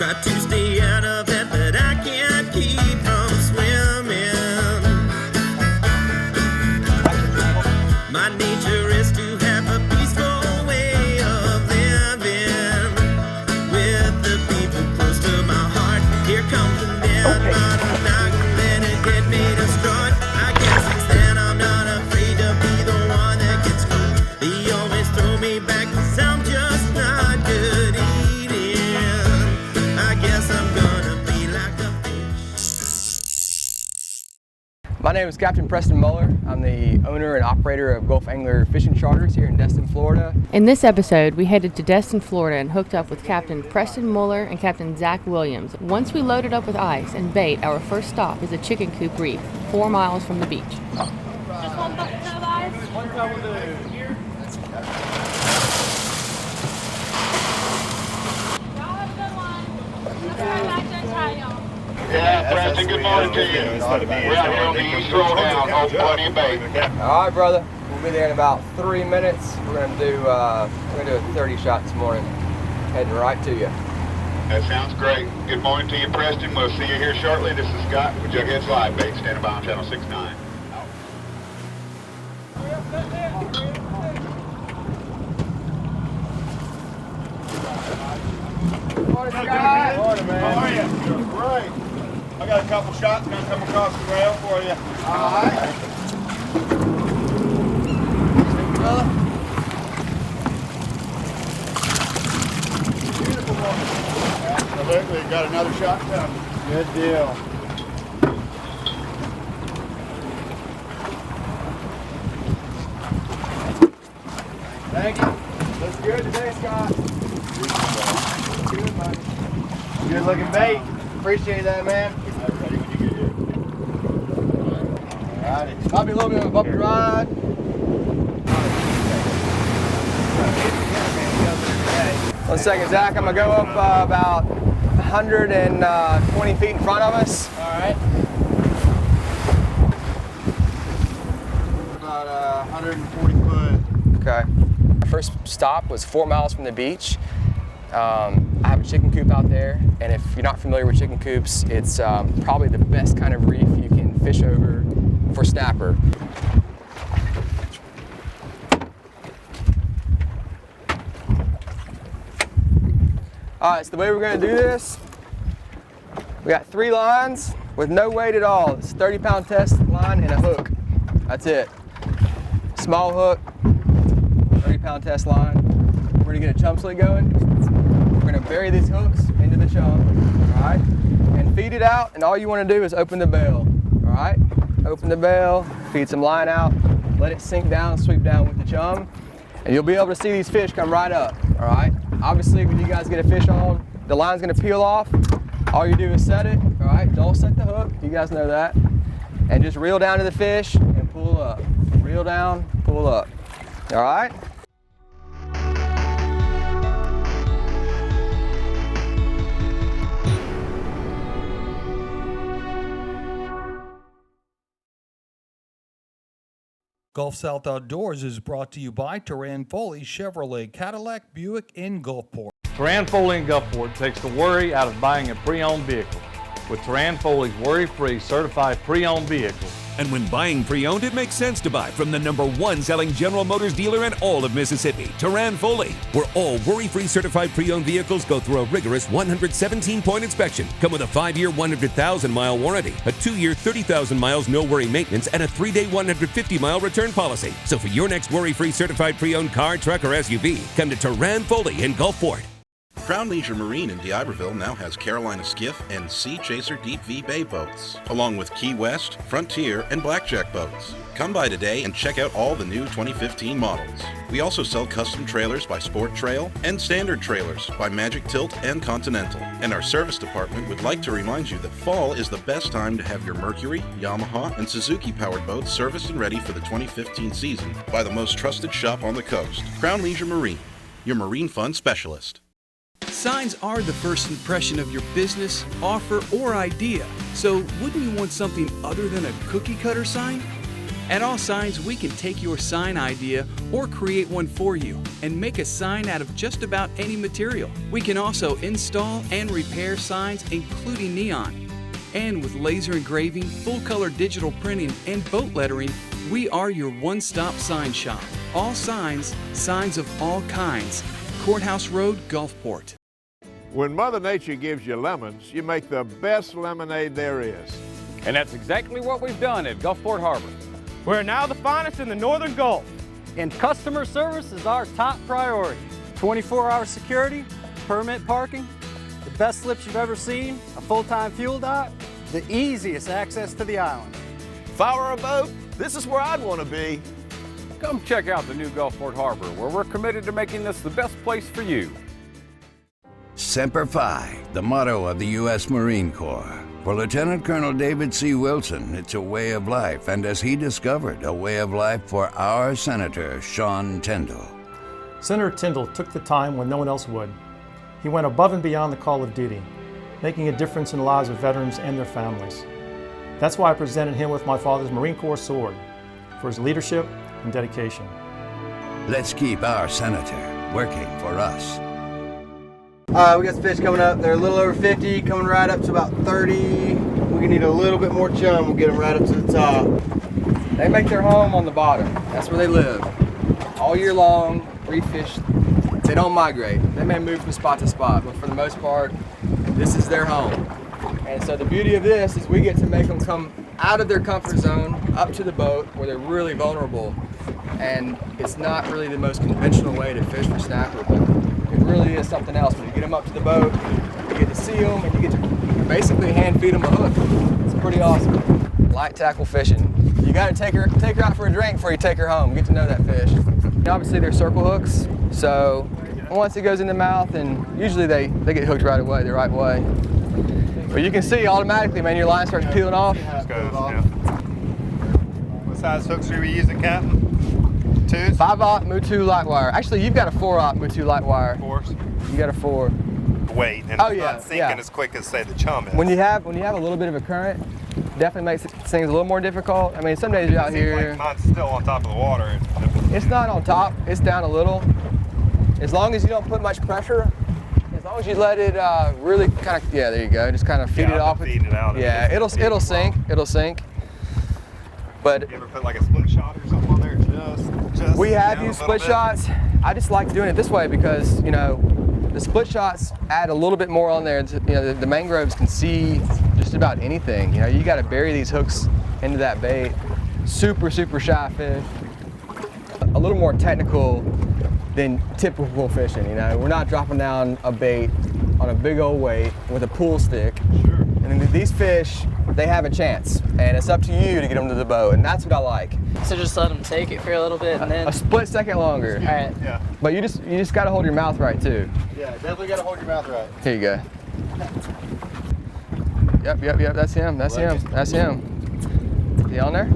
Try to stay out of it, but I can't keep from swimming. My nature is to have a peaceful way of living with the people close to my heart. Here comes the man, but I'm not gonna let it get me destroyed. I guess it's that I'm not afraid to be the one that gets caught. They always throw me back 'cause I'm just not good eating. I guess I'm gonna be like a fish. My name is Captain Preston Muller. I'm the owner and operator of Gulf Angler Fishing Charters here in Destin, Florida. In this episode, we headed to Destin, Florida and hooked up with Captain Preston Muller and Captain Zach Williams. Once we loaded up with ice and bait, our first stop is a chicken coop reef, 4 miles from the beach. Just one bucket of ice. One couple here. Y'all have a good one. Let's go back there and try y'all. Yeah, Preston, good morning to you. We're out here on the East Roll down, hold plenty of bait. All right, brother. We'll be there in about 3 minutes. We're gonna do a 30 shot this morning. Heading right to you. That sounds great. Good morning to you, Preston. We'll see you here shortly. This is Scott with Jughead's Live Bait, standing by on channel 69. Morning, Scott. Morning, man. How are you? Great. I got a couple shots gonna come across the rail for you. All right. Brother. Beautiful one. Absolutely. Got another shot coming. Good deal. Thank you. Looks good today, Scott. Good, buddy. Good looking bait. Appreciate that, man. Ready when you get here. Alrighty. Might be a little bit of a bumpy ride. One second, Zach. I'm gonna go up about 120 feet in front of us. All right. About 140 foot. Okay. Our first stop was 4 miles from the beach. I have a chicken coop out there, and if you're not familiar with chicken coops, it's probably the best kind of reef you can fish over for snapper. All right, so the way we're gonna do this, we got 3 lines with no weight at all. It's a 30-pound test line and a hook. That's it. Small hook, 30-pound test line. We're gonna get a chum slit going. We're gonna bury these hooks into the chum, all right? And feed it out, and all you wanna do is open the bail, all right? Open the bail, feed some line out, let it sink down, sweep down with the chum, and you'll be able to see these fish come right up, all right? Obviously, when you guys get a fish on, the line's gonna peel off. All you do is set it, all right? Don't set the hook, you guys know that. And just reel down to the fish and pull up. Reel down, pull up, all right? Gulf South Outdoors is brought to you by Turan Foley Chevrolet Cadillac Buick in Gulfport. Turan Foley in Gulfport takes the worry out of buying a pre-owned vehicle. With Turan Foley's worry-free certified pre-owned vehicle. And when buying pre-owned, it makes sense to buy from the #1 selling General Motors dealer in all of Mississippi, Turan Foley, where all worry-free certified pre-owned vehicles go through a rigorous 117-point inspection, come with a 5-year 100,000-mile warranty, a 2-year 30,000 miles no-worry maintenance, and a 3-day 150-mile return policy. So for your next worry-free certified pre-owned car, truck, or SUV, come to Turan Foley in Gulfport. Crown Leisure Marine in D'Iberville now has Carolina Skiff and Sea Chaser Deep V Bay boats, along with Key West, Frontier, and Blackjack boats. Come by today and check out all the new 2015 models. We also sell custom trailers by Sport Trail and standard trailers by Magic Tilt and Continental. And our service department would like to remind you that fall is the best time to have your Mercury, Yamaha, and Suzuki powered boats serviced and ready for the 2015 season by the most trusted shop on the coast, Crown Leisure Marine, your marine fund specialist. Signs are the first impression of your business, offer, or idea. So wouldn't you want something other than a cookie cutter sign? At All Signs, we can take your sign idea or create one for you and make a sign out of just about any material. We can also install and repair signs, including neon. And with laser engraving, full-color digital printing, and boat lettering, we are your one-stop sign shop. All Signs, signs of all kinds. Courthouse Road, Gulfport. When Mother Nature gives you lemons, you make the best lemonade there is. And that's exactly what we've done at Gulfport Harbor. We're now the finest in the Northern Gulf. And customer service is our top priority. 24-hour security, permit parking, the best slips you've ever seen, a full-time fuel dock, the easiest access to the island. If I were a boat, this is where I'd want to be. Come check out the new Gulfport Harbor, where we're committed to making this the best place for you. Semper Fi, the motto of the U.S. Marine Corps. For Lieutenant Colonel David C. Wilson, it's a way of life, and as he discovered, a way of life for our Senator, Sean Tindell. Senator Tindell took the time when no one else would. He went above and beyond the call of duty, making a difference in the lives of veterans and their families. That's why I presented him with my father's Marine Corps sword, for his leadership and dedication. Let's keep our Senator working for us. We got some fish coming up. They're a little over 50, coming right up to about 30. We need a little bit more chum. We'll get them right up to the top. They make their home on the bottom. That's where they live. All year long, reef fish, they don't migrate. They may move from spot to spot, but for the most part, this is their home. And so the beauty of this is we get to make them come out of their comfort zone, up to the boat where they're really vulnerable. And it's not really the most conventional way to fish for snapper, but it really is something else. When you get them up to the boat, you get to see them, and you get to basically hand feed them a hook. It's pretty awesome. Light tackle fishing. You got to take her out for a drink before you take her home. Get to know that fish. Obviously, they're circle hooks, so once it goes in the mouth, and usually they get hooked right away, the right way. But you can see automatically, man, your line starts peeling off. What size hooks are we using, Captain? 2s? 5/0 Mutu light wire. Actually, you've got a 4/0 Mutu light wire. 4s? You got a 4. Weight, and it's not sinking as quick as, say, the chum is. When you have a little bit of a current, definitely makes things a little more difficult. I mean, some days you're out here. Like mine's still on top of the water. It's not on top. It's down a little. As long as you don't put much pressure, as long as you let it really kind of, there you go. Just kind of feed it off. Feeding it out. Yeah, it'll sink. It'll sink. But you ever put like a split shot or something on there? Just we have used split shots. I just like doing it this way because the split shots add a little bit more on there. The mangroves can see just about anything. You got to bury these hooks into that bait. Super shy fish. A little more technical than typical fishing. We're not dropping down a bait on a big old weight with a pool stick. Sure. And then these fish, they have a chance, and it's up to you to get them to the boat, and that's what I like. So just let them take it for a little bit, and then a split second longer. All right. Yeah. But you just got to hold your mouth right too. Yeah, definitely got to hold your mouth right. Here you go. Yep. That's him. That's him. Is he on there?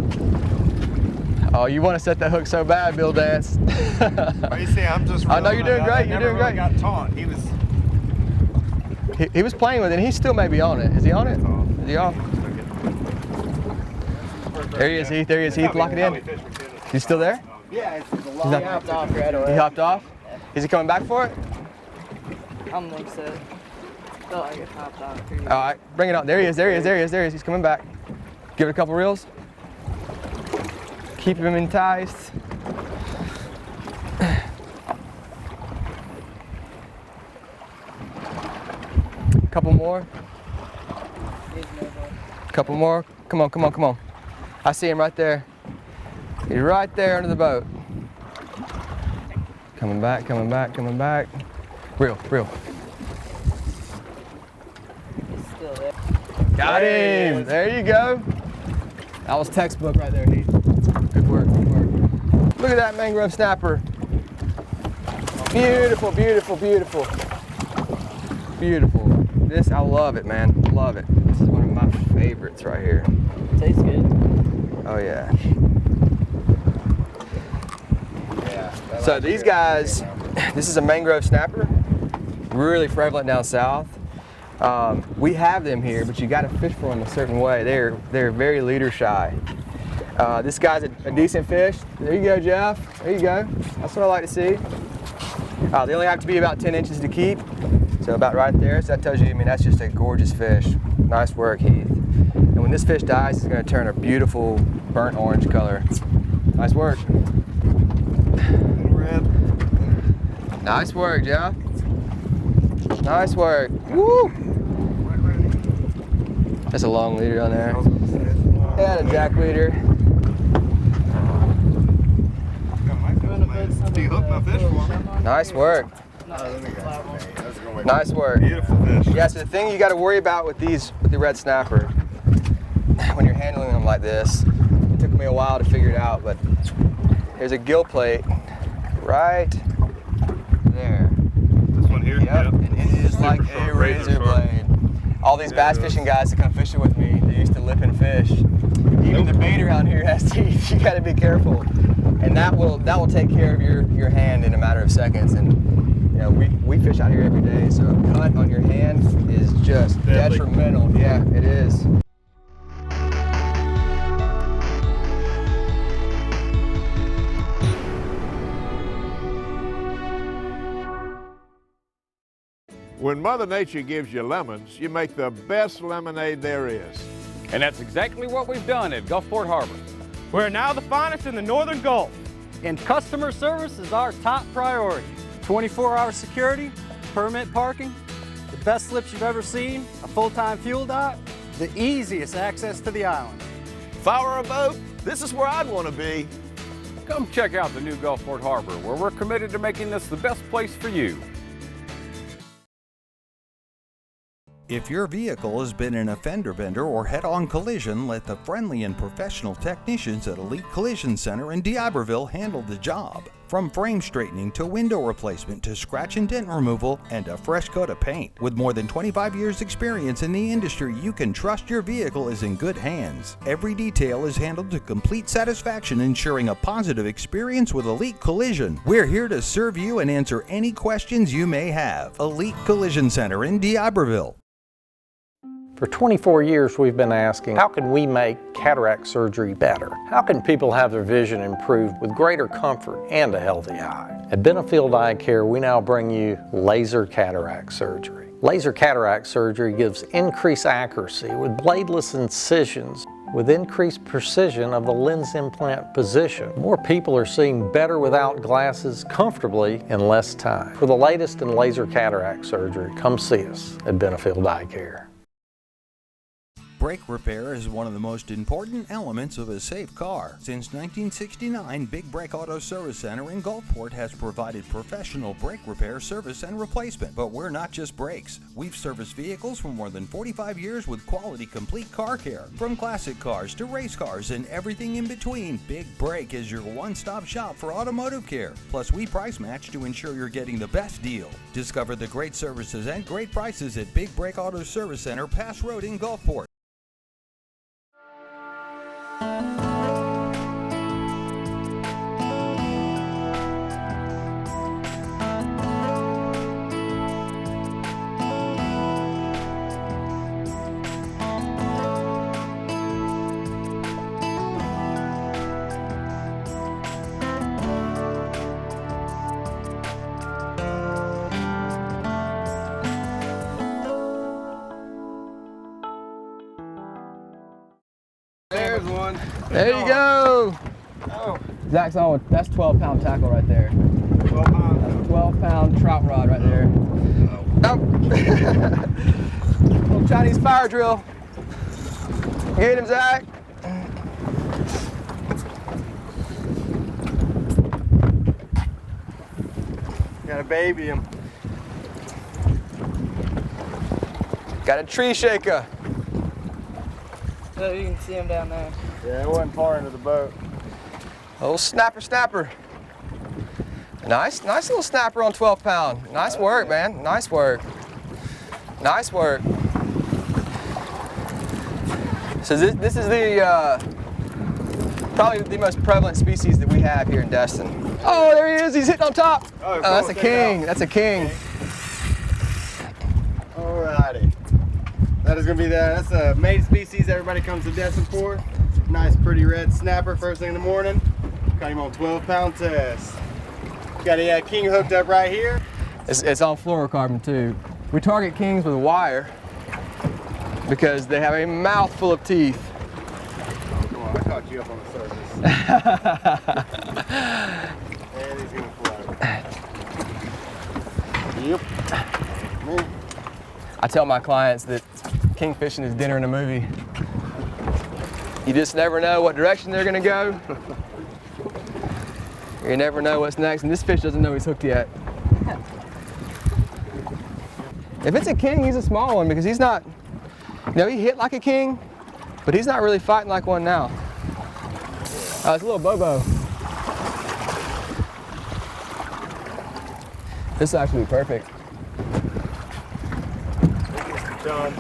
Oh, you want to set that hook so bad, Bill Dance. Oh, you see, I'm just. I know you're doing great. You're doing great. Got taught. He was playing with it, and he still may be on it. Is he on it? Is he off? There he is, Heath. There he is, Heath. Lock it in. He's still there? Yeah, it's a long. He hopped off right away. He hopped off? Is he coming back for it? I don't think so. Felt like it hopped off. All right, bring it on. There he is. He's coming back. Give it a couple reels. Keep him enticed. Couple more. Couple more. Come on. I see him right there. He's right there under the boat. Coming back. Reel. He's still there. Got him. There you go. That was textbook right there, Heath. Good work. Look at that mangrove snapper. Beautiful. This, I love it, man. Love it. This is one of my favorites right here. Tastes good. Oh yeah. So these guys, this is a mangrove snapper, really prevalent down south. We have them here, but you got to fish for them a certain way. They're very leader shy. This guy's a decent fish. There you go, Jeff. There you go. That's what I like to see. They only have to be about 10 inches to keep, so about right there. So that tells you, I mean, that's just a gorgeous fish. Nice work, Heath. And when this fish dies, it's going to turn a beautiful burnt orange color. Nice work. Red. Nice work, Jeff. Nice work. Woo! That's a long leader on there. Yeah, a jack leader. Do you hook my fish for me? Nice work. Nice work. Beautiful fish. Yeah, so the thing you got to worry about with these, with the red snapper, when you're handling them like this, it took me a while to figure it out, but there's a gill plate right there. This one here? Yep, and it is like a razor blade. All these bass fishing guys that come fishing with me, they used to lip and fish. Even the bait around here has teeth. You got to be careful, and that will take care of your hand in a matter of seconds. And you know, we fish out here every day, so a cut on your hand is just detrimental. Yeah, it is. When Mother Nature gives you lemons, you make the best lemonade there is. And that's exactly what we've done at Gulfport Harbor. We're now the finest in the Northern Gulf. And customer service is our top priority. 24-hour security, permit parking, the best slips you've ever seen, a full-time fuel dock, the easiest access to the island. If I were a boat, this is where I'd want to be. Come check out the new Gulfport Harbor, where we're committed to making this the best place for you. If your vehicle has been in a fender bender or head-on collision, let the friendly and professional technicians at Elite Collision Center in D'Iberville handle the job. From frame straightening to window replacement to scratch and dent removal and a fresh coat of paint. With more than 25 years experience in the industry, you can trust your vehicle is in good hands. Every detail is handled to complete satisfaction, ensuring a positive experience with Elite Collision. We're here to serve you and answer any questions you may have. Elite Collision Center in D'Iberville. For 24 years, we've been asking, how can we make cataract surgery better? How can people have their vision improved with greater comfort and a healthy eye? At Benefield Eye Care, we now bring you laser cataract surgery. Laser cataract surgery gives increased accuracy with bladeless incisions with increased precision of the lens implant position. More people are seeing better without glasses comfortably in less time. For the latest in laser cataract surgery, come see us at Benefield Eye Care. Brake repair is one of the most important elements of a safe car. Since 1969, Big Brake Auto Service Center in Gulfport has provided professional brake repair, service, and replacement. But we're not just brakes. We've serviced vehicles for more than 45 years with quality, complete car care. From classic cars to race cars and everything in between, Big Brake is your one-stop shop for automotive care. Plus, we price match to ensure you're getting the best deal. Discover the great services and great prices at Big Brake Auto Service Center, Pass Road in Gulfport. There's one. There you go. Oh. Zach's on with, that's 12-pound tackle right there. 12 pounds. That's a 12-pound trout rod right there. Oh. Little Chinese fire drill. Get him, Zach. Gotta baby him. Got a tree shaker. Oh, you can see him down there. Yeah, it wasn't far into the boat. Little snapper. Nice little snapper on 12-pound. Nice work, man. Nice work. Nice work. So this is the probably the most prevalent species that we have here in Destin. Oh, there he is. He's hitting on top. Oh, that's a king. That's a king. Alrighty. That is gonna be that's a main species everybody comes to Destin for. Nice pretty red snapper first thing in the morning. Got him on 12-pound test. Got a king hooked up right here. It's on fluorocarbon too. We target kings with wire because they have a mouthful of teeth. Oh, come on, I caught you up on the surface. And he's gonna float. Yep. Man. I tell my clients that king fishing is dinner in a movie. You just never know what direction they're gonna go. You never know what's next, and this fish doesn't know he's hooked yet. If it's a king, he's a small one because he's not, you know, he hit like a king, but he's not really fighting like one now. It's a little Bobo. This will actually be perfect. Done.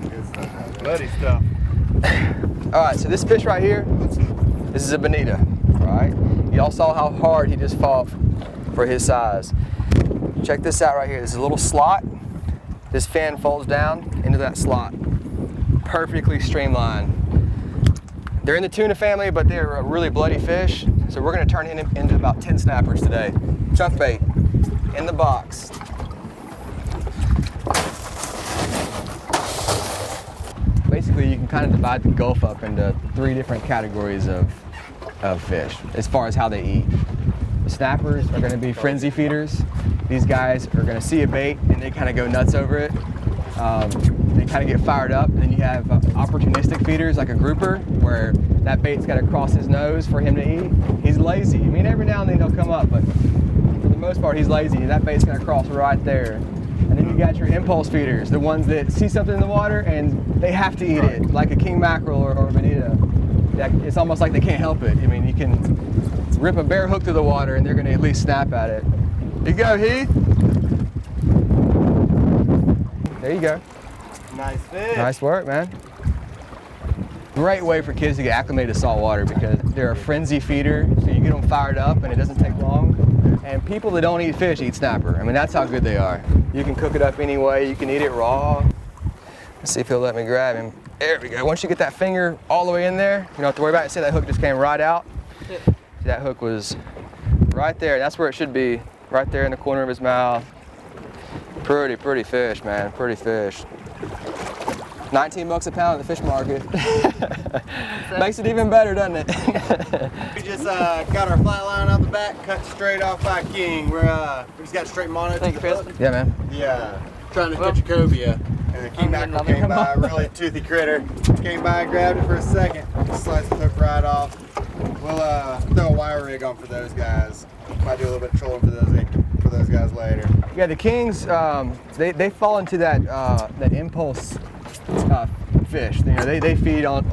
Good stuff. Bloody stuff. All right, so this fish right here, this is a bonita, right? Y'all saw how hard he just fought for his size. Check this out right here. This is a little slot. This fin folds down into that slot. Perfectly streamlined. They're in the tuna family, but they're a really bloody fish. So we're gonna turn into about 10 snappers today. Chunk bait in the box. Basically, you can kind of divide the Gulf up into 3 different categories of fish as far as how they eat. The snappers are going to be frenzy feeders. These guys are going to see a bait and they kind of go nuts over it. They kind of get fired up. And then you have opportunistic feeders like a grouper where that bait's got to cross his nose for him to eat. He's lazy. I mean, every now and then he'll come up, but for the most part he's lazy and that bait's going to cross right there. And then you got your impulse feeders, the ones that see something in the water and they have to eat it, like a king mackerel or a bonita. It's almost like they can't help it. I mean, you can rip a bare hook through the water and they're going to at least snap at it. Here you go, Heath. There you go. Nice fish. Nice work, man. Great way for kids to get acclimated to salt water because they're a frenzy feeder, so you get them fired up and it doesn't take long. And people that don't eat fish eat snapper. I mean, that's how good they are. You can cook it up any way. You can eat it raw. Let's see if he'll let me grab him. There we go. Once you get that finger all the way in there, you don't have to worry about it. See, that hook just came right out. See, that hook was right there. That's where it should be, right there in the corner of his mouth. Pretty fish, man. Pretty fish. 19 bucks a pound at the fish market. Makes it even better, doesn't it? We just got our flat line out the back, cut straight off by king. We just got straight mono to the hook. Yeah, man. Yeah, trying to catch a cobia. And the king mackerel came by, a really toothy critter. Came by, grabbed it for a second, sliced the hook right off. We'll throw a wire rig on for those guys. Might do a little bit of trolling for those guys later. Yeah, the kings, they fall into that impulse fish. You know, they feed on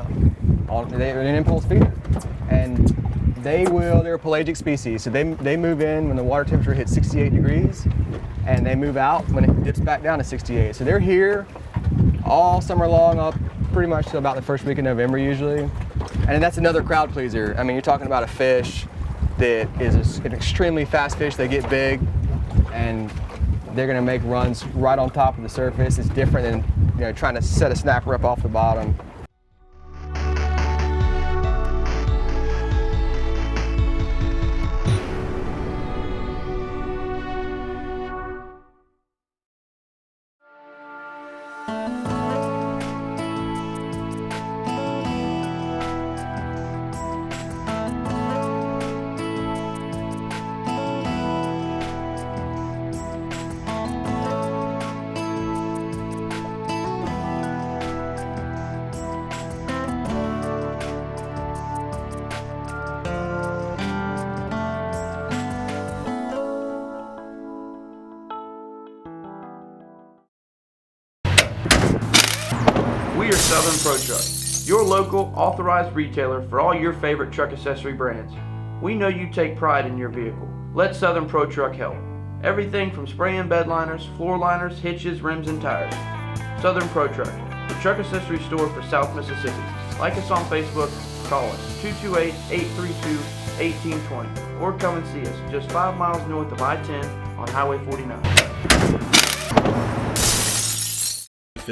they're an impulse feeder, and they're a pelagic species. So they move in when the water temperature hits 68 degrees, and they move out when it dips back down to 68. So they're here all summer long, up pretty much till about the first week of November usually. And that's another crowd pleaser. I mean, you're talking about a fish that is an extremely fast fish. They get big, and they're gonna make runs right on top of the surface. It's different than, you know, trying to set a snapper up off the bottom. We are Southern Pro Truck, your local authorized retailer for all your favorite truck accessory brands. We know you take pride in your vehicle. Let Southern Pro Truck help. Everything from spray and bed liners, floor liners, hitches, rims, and tires. Southern Pro Truck, the truck accessory store for South Mississippi. Like us on Facebook, call us 228-832-1820, or come and see us just 5 miles north of I-10 on Highway 49.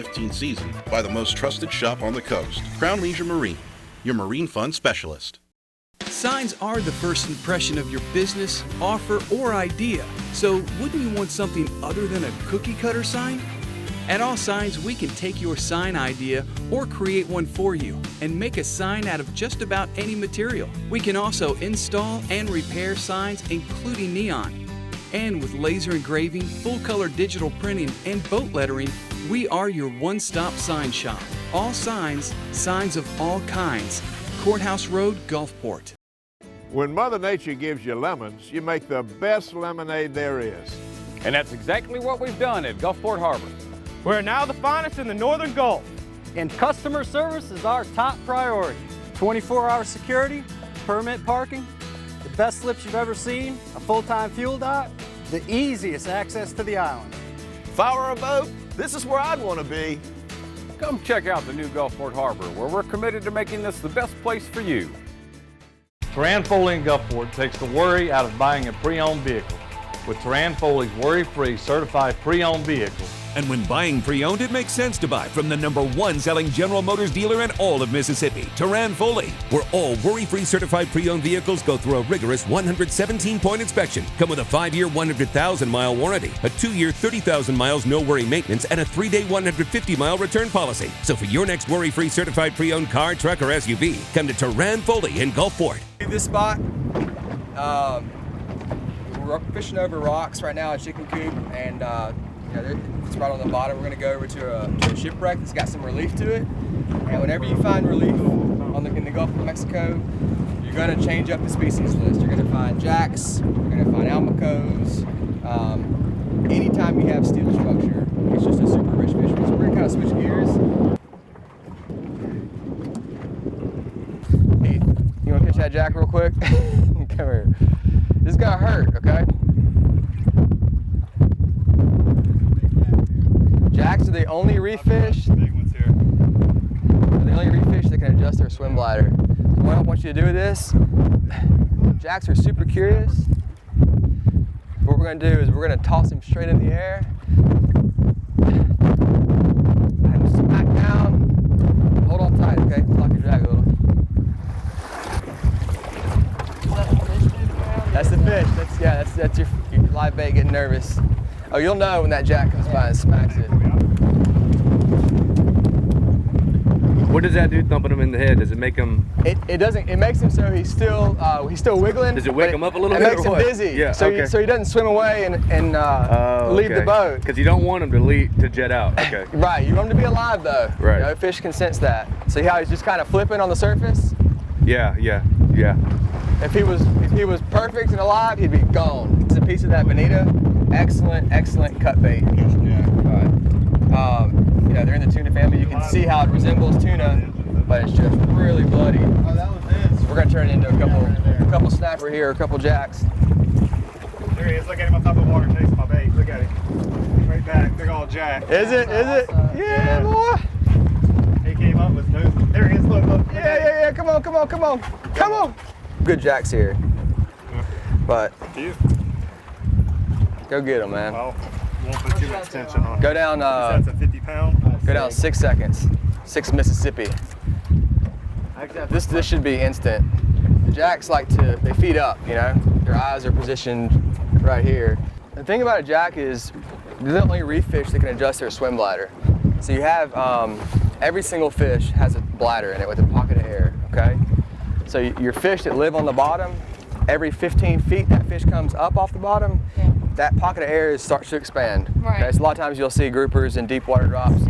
2015 season by the most trusted shop on the coast, Crown Leisure Marine, your marine fun specialist. Signs are the first impression of your business, offer, or idea. So wouldn't you want something other than a cookie cutter sign? At All Signs, we can take your sign idea or create one for you and make a sign out of just about any material. We can also install and repair signs, including neon. And with laser engraving, full-color digital printing, and boat lettering, we are your one-stop sign shop. All Signs, signs of all kinds. Courthouse Road, Gulfport. When Mother Nature gives you lemons, you make the best lemonade there is. And that's exactly what we've done at Gulfport Harbor. We're now the finest in the Northern Gulf, and customer service is our top priority. 24-hour security, permit parking, the best slips you've ever seen, a full-time fuel dock, the easiest access to the island. If I were a boat, this is where I'd want to be. Come check out the new Gulfport Harbor, where we're committed to making this the best place for you. Terran Foley in Gulfport takes the worry out of buying a pre-owned vehicle. With Terran Foley's worry-free certified pre-owned vehicle. And when buying pre-owned, it makes sense to buy from the #1 selling General Motors dealer in all of Mississippi, Terran Foley, where all worry-free certified pre-owned vehicles go through a rigorous 117-point inspection, come with a 5-year 100,000-mile warranty, a 2-year 30,000 miles no-worry maintenance, and a 3-day 150-mile return policy. So for your next worry-free certified pre-owned car, truck, or SUV, come to Terran Foley in Gulfport. This spot, we're fishing over rocks right now at Chicken Coop, and it's right on the bottom. We're going to go over to a shipwreck that's got some relief to it. And whenever you find relief in the Gulf of Mexico, you're going to change up the species list. You're going to find jacks, you're going to find almacos. Anytime you have steel structure, it's just a super rich fishery. So we're going to kind of switch gears. Heath, you want to catch that jack real quick? Come here. This is going to hurt, okay? Jacks are the only reef fish. Big ones here. They're the only reef fish that can adjust their swim bladder. So what I want you to do with this, jacks are super curious. What we're going to do is we're going to toss him straight in the air. And smack down. Hold on tight, okay? Lock your drag a little. That's the fish. That's your live bait getting nervous. Oh, you'll know when that jack comes by and smacks it. What does that do thumping him in the head? Does it make him? It doesn't. It makes him so he's still wiggling. Does it wake him up a little bit? It makes him dizzy. Yeah. So okay. so he doesn't swim away and leave the boat. Because you don't want him to jet out. Okay. Right. You want him to be alive though. Right. You know, fish can sense that. See how he's just kind of flipping on the surface? Yeah. If he was perfect and alive, he'd be gone. It's a piece of that bonita. Excellent cut bait. They're in the tuna family. You can see how it resembles tuna, but it's just really bloody. Oh, that was this. We're gonna turn it into a couple snapper here, a couple jacks. There he is. Look at him on top of the water chasing my bait. Look at him. Right back. Big old jack. Is it? Yeah, boy. He came up with moving. There he is. Look. Yeah. Come on. Good jacks here. But go get them, man. Oh, won't put too much tension on. Go down. That's a 50-pound. Go down 6 seconds. 6 Mississippi. This should be instant. The jacks they feed up, you know. Their eyes are positioned right here. The thing about a jack is they're the only reef fish that can adjust their swim bladder. So you have every single fish has a bladder in it with a pocket of air. Okay. So your fish that live on the bottom, every 15 feet that fish comes up off the bottom. Yeah. That pocket of air starts to expand. Right. Okay, so a lot of times you'll see groupers in deep water drops.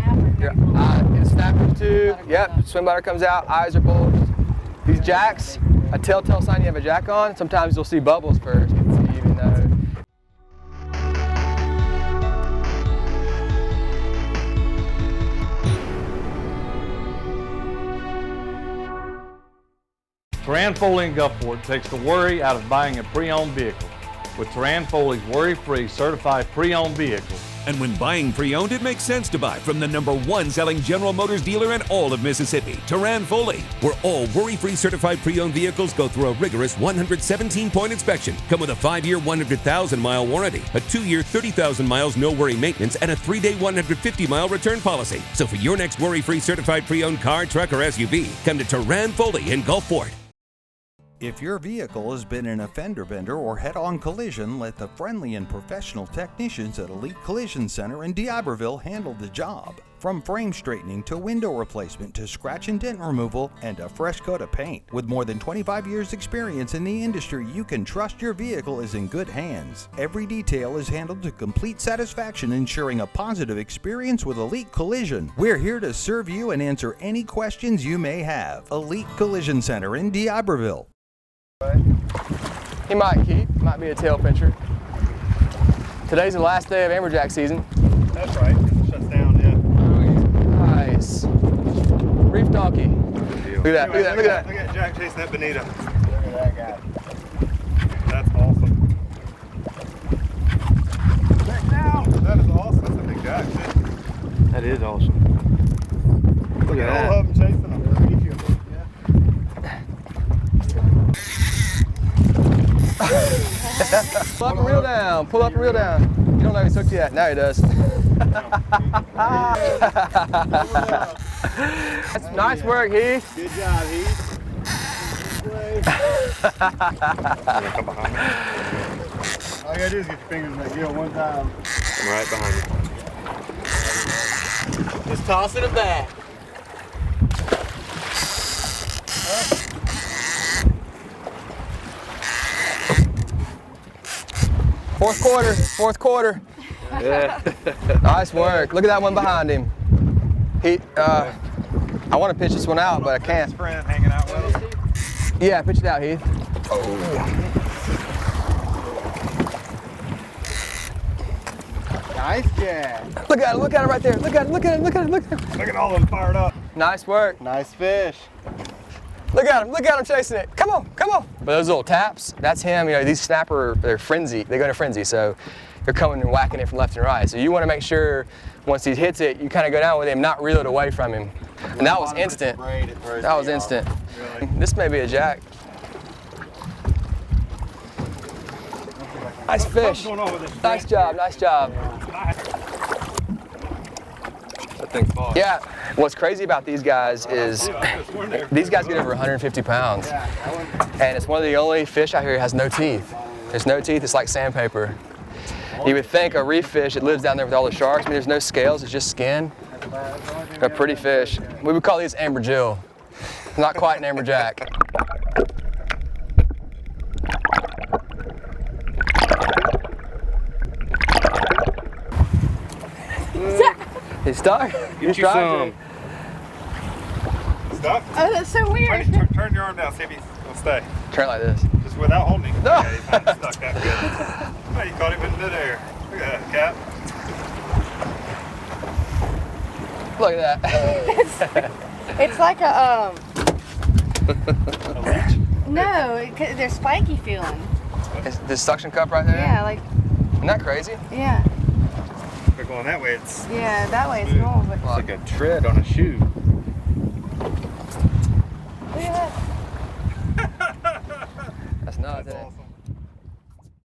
Snappers too. Yep. Swim bladder comes out. Eyes are bulged. These jacks, a telltale sign you have a jack on. Sometimes you'll see bubbles first. So you even know. Terran Foley in Gulfport takes the worry out of buying a pre-owned vehicle. With Terran Foley's worry-free certified pre-owned vehicle, And when buying pre-owned, it makes sense to buy from the #1 selling General Motors dealer in all of Mississippi, Turan Foley, where all worry-free certified pre-owned vehicles go through a rigorous 117-point inspection, come with a 5-year 100,000-mile warranty, a 2-year 30,000 miles no-worry maintenance, and a 3-day 150-mile return policy. So for your next worry-free certified pre-owned car, truck, or SUV, come to Turan Foley in Gulfport. If your vehicle has been in a fender bender or head-on collision, let the friendly and professional technicians at Elite Collision Center in D'Iberville handle the job. From frame straightening to window replacement to scratch and dent removal and a fresh coat of paint. With more than 25 years experience in the industry, you can trust your vehicle is in good hands. Every detail is handled to complete satisfaction, ensuring a positive experience with Elite Collision. We're here to serve you and answer any questions you may have. Elite Collision Center in D'Iberville. He might keep, might be a tail pincher. Today's the last day of amberjack season. That's right, it shuts down, yeah. Nice. Reef donkey. Look at that, look at that, look at that. Look at Jack chasing that bonita. Look at that guy. That's awesome. Back now. That is awesome. That's a big jack, too. That is awesome. Look at that. All of them chasing them. Pull up and reel down, pull up and reel down. You don't know he's hooked yet, now he does. That's nice work, Heath. Good job, Heath. All you gotta do is get your fingers in that gill one time. I'm right behind you. Just toss it back. Fourth quarter. Yeah. Nice work. Look at that one behind him. I want to pitch this one out, but I can't. Friend hanging out with him. Yeah, pitch it out, Heath. Oh. Nice jack. Look at it right there. Look at it, look at it, look at it, look at it. Look at all of them fired up. Nice work. Nice fish. Look at him chasing it. Come on, come on. But those little taps, that's him. You know, these snapper, they're frenzy. They go into frenzy, so they're coming and whacking it from left and right. So you want to make sure once he hits it, you kind of go down with him, not reel it away from him. And that was instant. That was instant. This may be a jack. Nice fish. Nice job, nice job. That thing's far. Yeah, what's crazy about these guys is these guys get over 150 pounds. And it's one of the only fish out here that has no teeth. There's no teeth, it's like sandpaper. You would think a reef fish, it lives down there with all the sharks. I mean, there's no scales, it's just skin. They're a pretty fish. We would call these amberjill. Not quite an amberjack. He's stuck. Get you some. Stuck? Oh, that's so weird. Turn your arm down, see if he'll stay. Turn it like this. Just without holding him. No. Yeah, he's not stuck that good. Oh, you caught him in midair. Look at that, Cap. Look at that. It's like a, A leech? no, they're spiky feeling. Is this suction cup right there? Yeah, like, Isn't that crazy? yeah. If they're going that way, it's Yeah, that way it's normal, but. It's like a tread on a shoe.